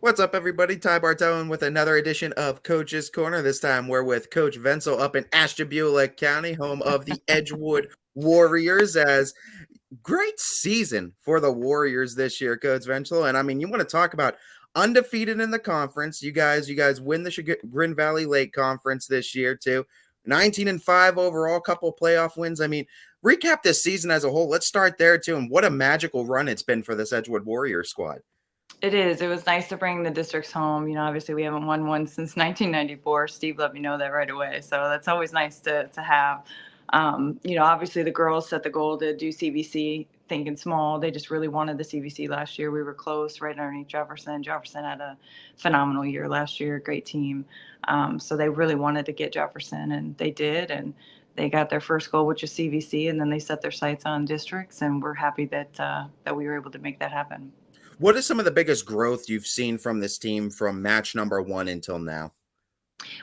What's up, everybody? Ty Bartone with another edition of Coach's Corner. This time we're with Coach Vencill up in Ashtabula County, home of the Edgewood Warriors. As great season for the Warriors this year, Coach Vencill. And I mean, you want to talk about undefeated in the conference. You guys win the Chagrin Valley Lake Conference this year too. 19-5 overall, couple playoff wins. I mean, recap this season as a whole. Let's start there too. And what a magical run it's been for this Edgewood Warriors squad. It is. It was nice to bring the districts home. Obviously we haven't won one since 1994. Steve let me know that right away. So that's always nice to have. Obviously the girls set the goal to do CVC, thinking small. They just really wanted the CVC last year. We were close, right underneath Jefferson. Jefferson had a phenomenal year last year, great team. So they really wanted to get Jefferson, and they did. And they got their first goal, which is CVC, and then they set their sights on districts. And we're happy that we were able to make that happen. What is some of the biggest growth you've seen from this team from match number 1 until now?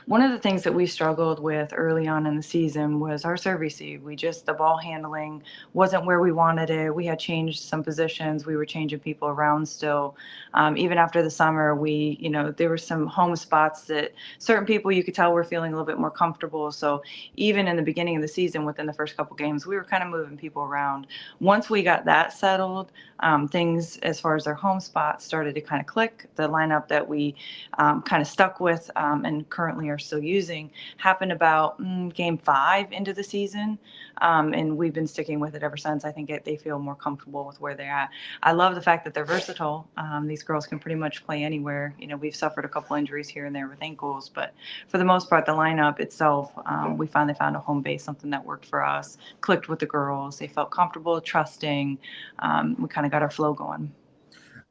One of the things that we struggled with early on in the season was our serve receive. The ball handling wasn't where we wanted it. We had changed some positions. We were changing people around still. Even after the summer, there were some home spots that certain people you could tell were feeling a little bit more comfortable. So even in the beginning of the season, within the first couple games, we were kind of moving people around. Once we got that settled, things as far as their home spots started to kind of click. The lineup that we kind of stuck with and currently are still using happened about game 5 into the season, and we've been sticking with it ever since. I think they feel more comfortable with where they're at. I love the fact that they're versatile. These girls can pretty much play anywhere. We've suffered a couple injuries here and there with ankles, but for the most part, the lineup itself, we finally found a home base, something that worked for us, clicked with the girls. They felt comfortable, trusting. We kind of got our flow going.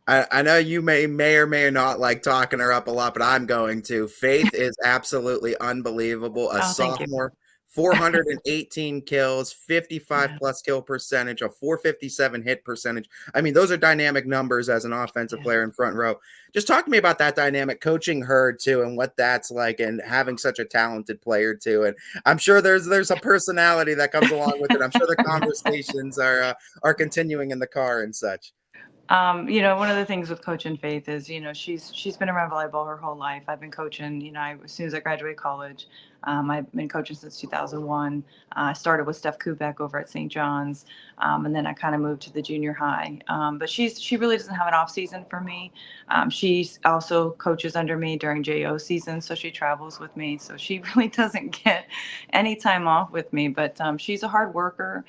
I know you may or may not like talking her up a lot, but I'm going to. Faith is absolutely unbelievable. A Oh, thank you. sophomore, 418 kills, 55 Yeah. plus kill percentage, a 457 hit percentage. I mean, those are dynamic numbers as an offensive player in front row. Just talk to me about that dynamic, coaching her too, and what that's like, and having such a talented player too. And I'm sure there's a personality that comes along with it. I'm sure the conversations are continuing in the car and such. One of the things with coaching Faith is, she's been around volleyball her whole life. I've been coaching, as soon as I graduated college. I've been coaching since 2001. I started with Steph Kubek over at St. John's, and then I kind of moved to the junior high. But she really doesn't have an off season for me. She also coaches under me during JO season, so she travels with me. So she really doesn't get any time off with me. But she's a hard worker.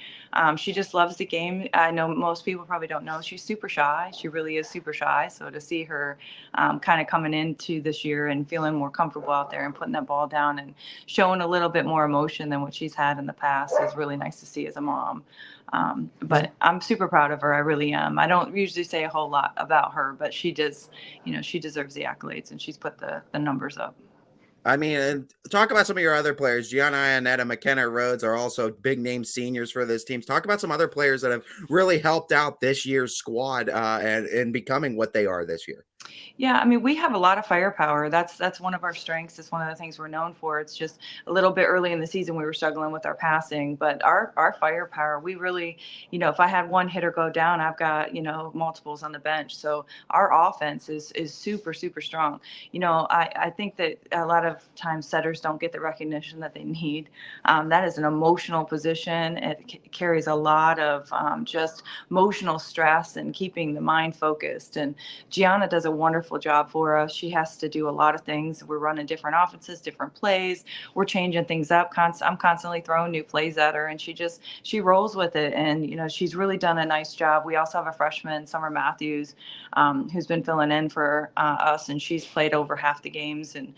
She just loves the game. I know most people probably don't know she's super shy. She really is super shy. So to see her kind of coming into this year and feeling more comfortable out there and putting that ball down and showing a little bit more emotion than what she's had in the past is really nice to see as a mom. But I'm super proud of her. I really am. I don't usually say a whole lot about her, but she does, she deserves the accolades, and she's put the numbers up. I mean, and talk about some of your other players. Gianna Ionetta, McKenna Rhodes are also big name seniors for this team. Talk about some other players that have really helped out this year's squad and becoming what they are this year. Yeah, I mean, we have a lot of firepower. That's one of our strengths. It's one of the things we're known for. It's just a little bit early in the season we were struggling with our passing, but our firepower, we really, if I had one hitter go down, I've got, multiples on the bench. So our offense is super, super strong. I think that a lot of times setters don't get the recognition that they need. That is an emotional position. It carries a lot of just emotional stress and keeping the mind focused. And Gianna does a wonderful job for us. She has to do a lot of things. We're running different offenses, different plays. We're changing things up. I'm constantly throwing new plays at her, and she rolls with it. And she's really done a nice job. We also have a freshman, Summer Matthews, who's been filling in for us, and she's played over half the games. And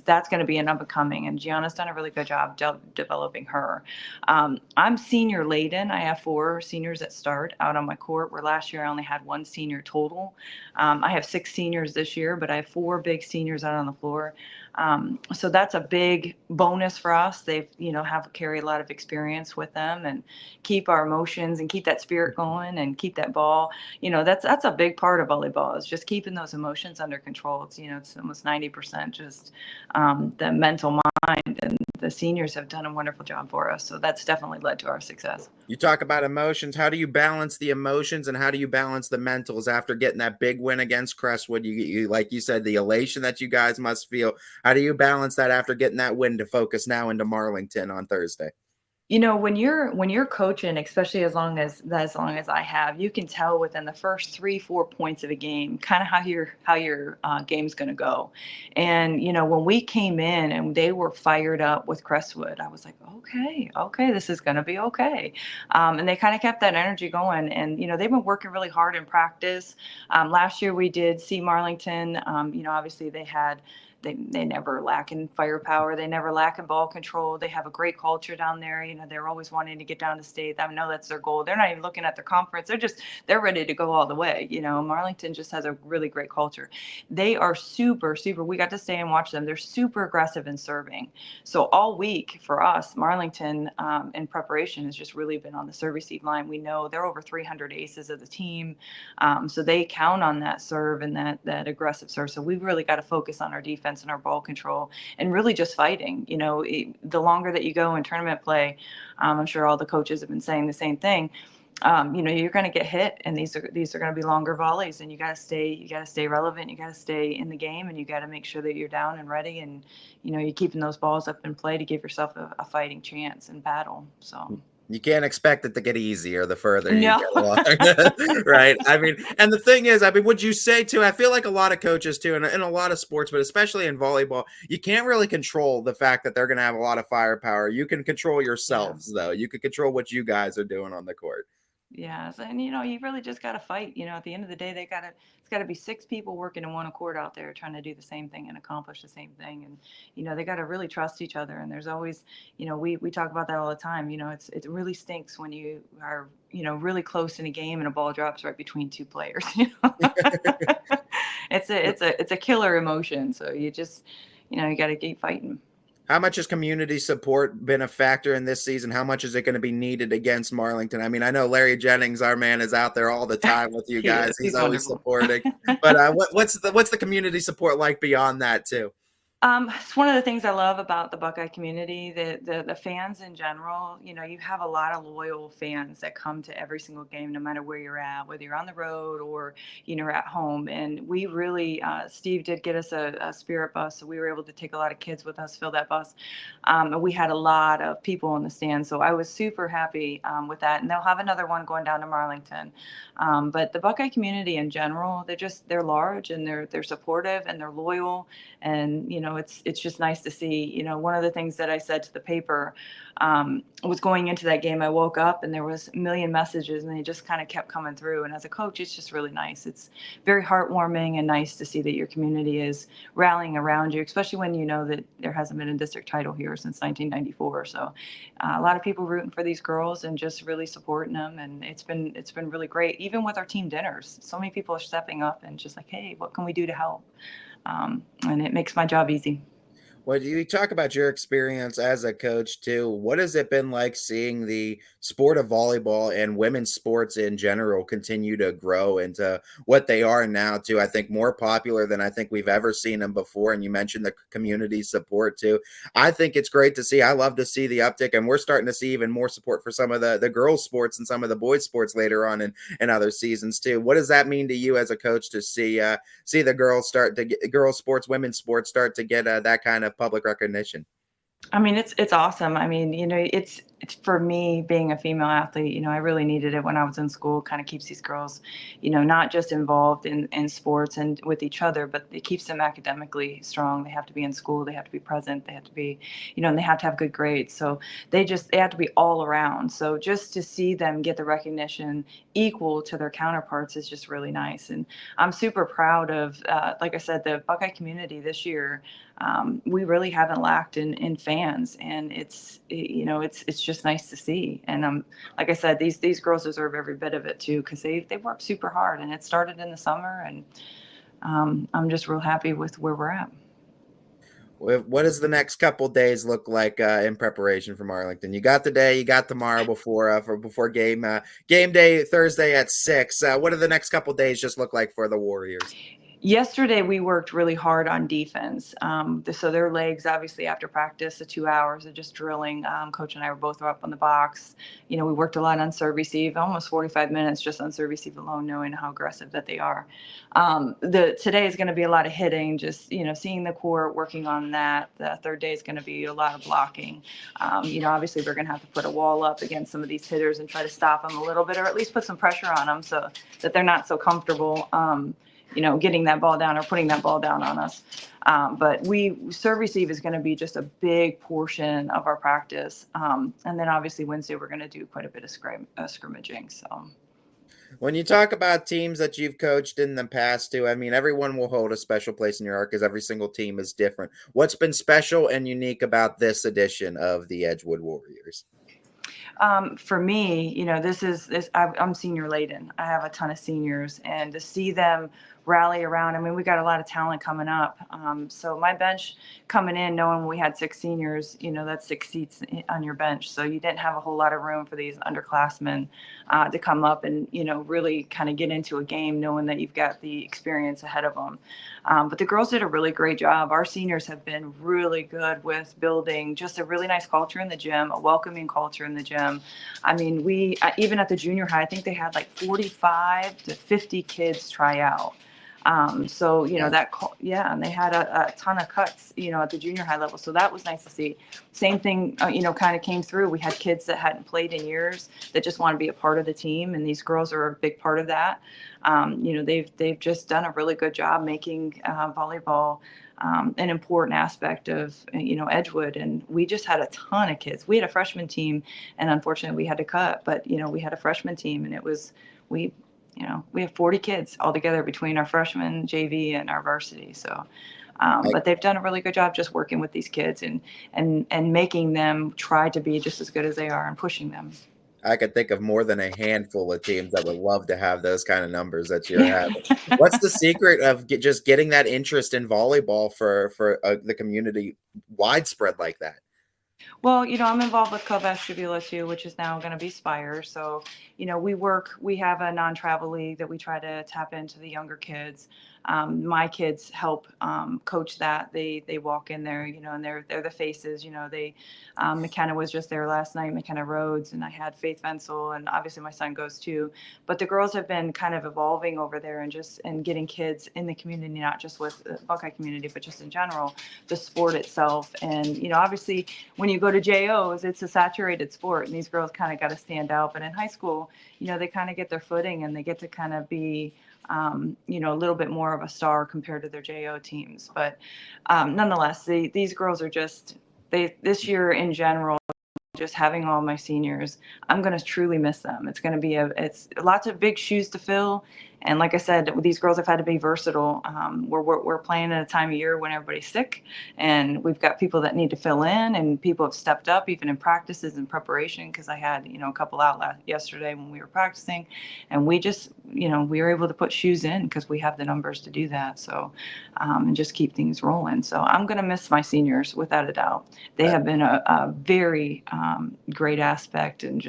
that's going to be an up and coming. And Gianna's done a really good job developing her. I'm senior laden. I have 4 seniors that start out on my court, where last year I only had 1 senior total. I have 6 seniors this year, but I have 4 big seniors out on the floor. So that's a big bonus for us. They've, have carry a lot of experience with them and keep our emotions and keep that spirit going and keep that ball. That's a big part of volleyball, is just keeping those emotions under control. It's almost 90% just the mental mind. and the seniors have done a wonderful job for us. So that's definitely led to our success. You talk about emotions. How do you balance the emotions and how do you balance the mentals after getting that big win against Crestwood? You like you said, the elation that you guys must feel. How do you balance that after getting that win to focus now into Marlington on Thursday? When you're coaching, especially as long as I have, you can tell within the first 3-4 points of a game kind of how your game's going to go. And when we came in and they were fired up with Crestwood, I was like, okay, this is going to be okay. And they kind of kept that energy going. And they've been working really hard in practice. Last year we did see Marlington. Obviously they never lack in firepower. They never lack in ball control. They have a great culture down there. They're always wanting to get down to state. I know that's their goal. They're not even looking at their conference. They're ready to go all the way. Marlington just has a really great culture. They are super, super. We got to stay and watch them. They're super aggressive in serving. So all week for us, Marlington in preparation has just really been on the service receive line. We know they're over 300 aces of the team. So they count on that serve and that aggressive serve. So we've really got to focus on our defense and our ball control and really just fighting. The longer that you go in tournament play, I'm sure all the coaches have been saying the same thing. You're going to get hit, and these are going to be longer volleys, and you got to stay relevant. You got to stay in the game, and you got to make sure that you're down and ready, and you're keeping those balls up in play to give yourself a fighting chance in battle. So. You can't expect it to get easier the further you No. get along, right? I mean, and the thing is, would you say too? I feel like a lot of coaches too, in a lot of sports, but especially in volleyball, you can't really control the fact that they're going to have a lot of firepower. You can control yourselves, though. You can control what you guys are doing on the court. Yes, and you really just got to fight. At the end of the day, it's got to be six people working in one accord out there trying to do the same thing and accomplish the same thing. And they got to really trust each other. And there's always, we talk about that all the time. It really stinks when you are really close in a game and a ball drops right between two players. It's a killer emotion. So you just you got to keep fighting. How much has community support been a factor in this season? How much is it going to be needed against Marlington? I mean, I know Larry Jennings, our man, is out there all the time with you guys. He's always wonderful. supporting. But what's the community support like beyond that too? It's one of the things I love about the Buckeye community. The fans in general, you have a lot of loyal fans that come to every single game, no matter where you're at, whether you're on the road or at home. And we really, Steve did get us a spirit bus, so we were able to take a lot of kids with us, fill that bus, and we had a lot of people in the stands. So I was super happy with that. And they'll have another one going down to Marlington. But the Buckeye community in general, they're large and they're supportive and they're loyal, and it's just nice to see. One of the things that I said to the paper was going into that game, I woke up and there was a million messages and they just kind of kept coming through. And as a coach, it's just really nice. It's very heartwarming and nice to see that your community is rallying around you, especially when you know that there hasn't been a district title here since 1994. So a lot of people rooting for these girls and just really supporting them. And it's been really great. Even with our team dinners, so many people are stepping up and just like, hey, what can we do to help? And it makes my job easy. Well, you talk about your experience as a coach too. What has it been like seeing the sport of volleyball and women's sports in general continue to grow into what they are now too? I think more popular than I think we've ever seen them before. And you mentioned the community support too. I think it's great to see. I love to see the uptick, and we're starting to see even more support for some of the girls' sports and some of the boys' sports later on in other seasons too. What does that mean to you as a coach to see the girls start to get girls' sports, women's sports start to get that kind of public recognition? I mean, it's awesome. I mean, it's for me being a female athlete, I really needed it when I was in school. Kind of keeps these girls, not just involved in sports and with each other, but it keeps them academically strong. They have to be in school, they have to be present, they have to be, and they have to have good grades. So they have to be all around. So just to see them get the recognition equal to their counterparts is just really nice. And I'm super proud of, like I said, the Buckeye community this year. We really haven't lacked in fans, and it's just nice to see. And like I said, these girls deserve every bit of it too, because they work super hard, and it started in the summer, and I'm just real happy with where we're at. What does the next couple days look like in preparation for Arlington? You got today, you got tomorrow before game day Thursday at 6. What do the next couple days just look like for the Warriors? Yesterday, we worked really hard on defense. So their legs, obviously, after practice, the 2 hours of just drilling, Coach and I were both up on the box. We worked a lot on serve receive, almost 45 minutes just on serve receive alone, knowing how aggressive that they are. Today is going to be a lot of hitting, just, seeing the court, working on that. The third day is going to be a lot of blocking. Obviously, we're going to have to put a wall up against some of these hitters and try to stop them a little bit, or at least put some pressure on them so that they're not so comfortable. Getting that ball down or putting that ball down on us. But serve receive is going to be just a big portion of our practice. And then obviously Wednesday, we're going to do quite a bit of scrimmaging. So. When you talk about teams that you've coached in the past too, I mean, everyone will hold a special place in your heart because every single team is different. What's been special and unique about this edition of the Edgewood Warriors? For me, I'm senior laden. I have a ton of seniors, and to see them rally around. I mean, we got a lot of talent coming up. So my bench coming in, knowing we had 6 seniors, that's 6 seats on your bench. So you didn't have a whole lot of room for these underclassmen to come up and, really kind of get into a game, knowing that you've got the experience ahead of them. But the girls did a really great job. Our seniors have been really good with building just a really nice culture in the gym, a welcoming culture in the gym. I mean, we even at the junior high, I think they had like 45 to 50 kids try out. So and they had a ton of cuts, at the junior high level. So that was nice to see. Same thing, kind of came through. We had kids that hadn't played in years that just want to be a part of the team, and these girls are a big part of that. They've just done a really good job making volleyball an important aspect of Edgewood, and we just had a ton of kids. We had a freshman team, and unfortunately we had to cut, but we had a freshman team, and it was we have 40 kids altogether between our freshman, JV, and our varsity. So, but they've done a really good job just working with these kids and making them try to be just as good as they are and pushing them. I could think of more than a handful of teams that would love to have those kind of numbers that you're having. What's the secret of just getting that interest in volleyball for the community widespread like that? Well, I'm involved with Cub Vestibular too, which is now going to be Spire. So, we have a non-travel league that we try to tap into the younger kids. My kids help coach that. They walk in there, and they're the faces. McKenna was just there last night, McKenna Rhodes, and I had Faith Vencill, and obviously my son goes too. But the girls have been kind of evolving over there and getting kids in the community, not just with the Buckeye community, but just in general, the sport itself. And obviously when you go to JOs, it's a saturated sport, and these girls kind of got to stand out. But in high school, they kind of get their footing and they get to kind of be a little bit more of a star compared to their JO teams. But nonetheless, these girls are this year in general, just having all my seniors, I'm going to truly miss them. It's going to be it's lots of big shoes to fill. And like I said, these girls have had to be versatile. We're playing at a time of year when everybody's sick, and we've got people that need to fill in, and people have stepped up even in practices and preparation. Because I had a couple out yesterday when we were practicing, and we just we were able to put shoes in because we have the numbers to do that. So and just keep things rolling. So I'm going to miss my seniors without a doubt. They have been a very great aspect, and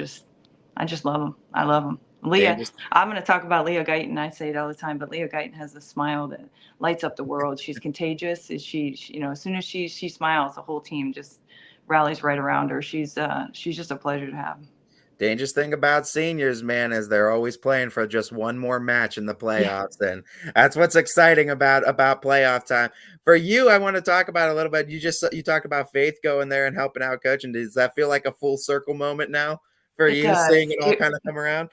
I just love them. I love them. Leah, I'm going to talk about Leah Guyton. I say it all the time, but Leah Guyton has a smile that lights up the world. She's contagious. She as soon as she smiles, the whole team just rallies right around her. She's just a pleasure to have. Dangerous thing about seniors, man, is they're always playing for just one more match in the playoffs, and that's what's exciting about playoff time. For you, I want to talk about a little bit. You talked about Faith going there and helping out coaching. Does that feel like a full circle moment now for It you, seeing does. it all kind of come around?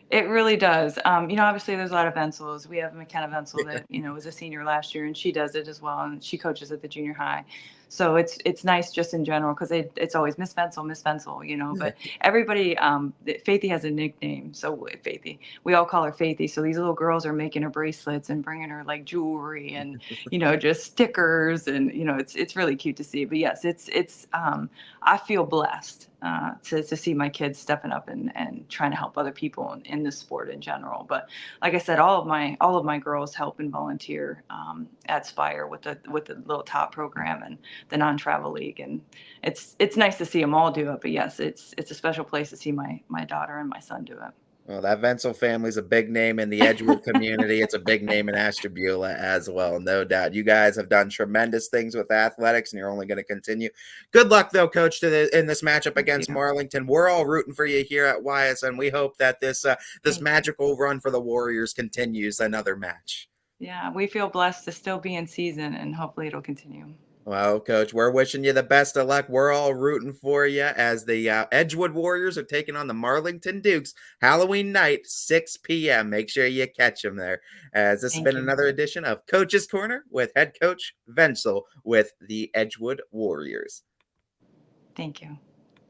It really does. Obviously there's a lot of Vencills. We have McKenna Vencill that, was a senior last year, and she does it as well. And she coaches at the junior high. So it's nice just in general, because it's always Miss Vencill, but everybody, Faithy has a nickname. So Faithy, we all call her Faithy. So these little girls are making her bracelets and bringing her like jewelry and, just stickers, and, it's really cute to see. But yes, I feel blessed to see my kids stepping up and trying to help other people in this sport in general. But like I said, all of my girls help and volunteer at Spire with the little top program and the non-travel league, and it's nice to see them all do it. But yes, it's a special place to see my daughter and my son do it. Well, that Vencill family is a big name in the Edgewood community. It's a big name in Ashtabula as well, no doubt. You guys have done tremendous things with athletics, and you're only going to continue. Good luck, though, Coach, in this matchup Thank against you. Marlington. We're all rooting for you here at Wyeth, and we hope that this Thank you. magical run for the Warriors continues another match. Yeah, we feel blessed to still be in season, and hopefully it'll continue. Well, Coach, we're wishing you the best of luck. We're all rooting for you as the Edgewood Warriors are taking on the Marlington Dukes Halloween night, 6 p.m. Make sure you catch them there. As this has Thank been you. another edition of Coach's Corner with head coach Vencill with the Edgewood Warriors. Thank you.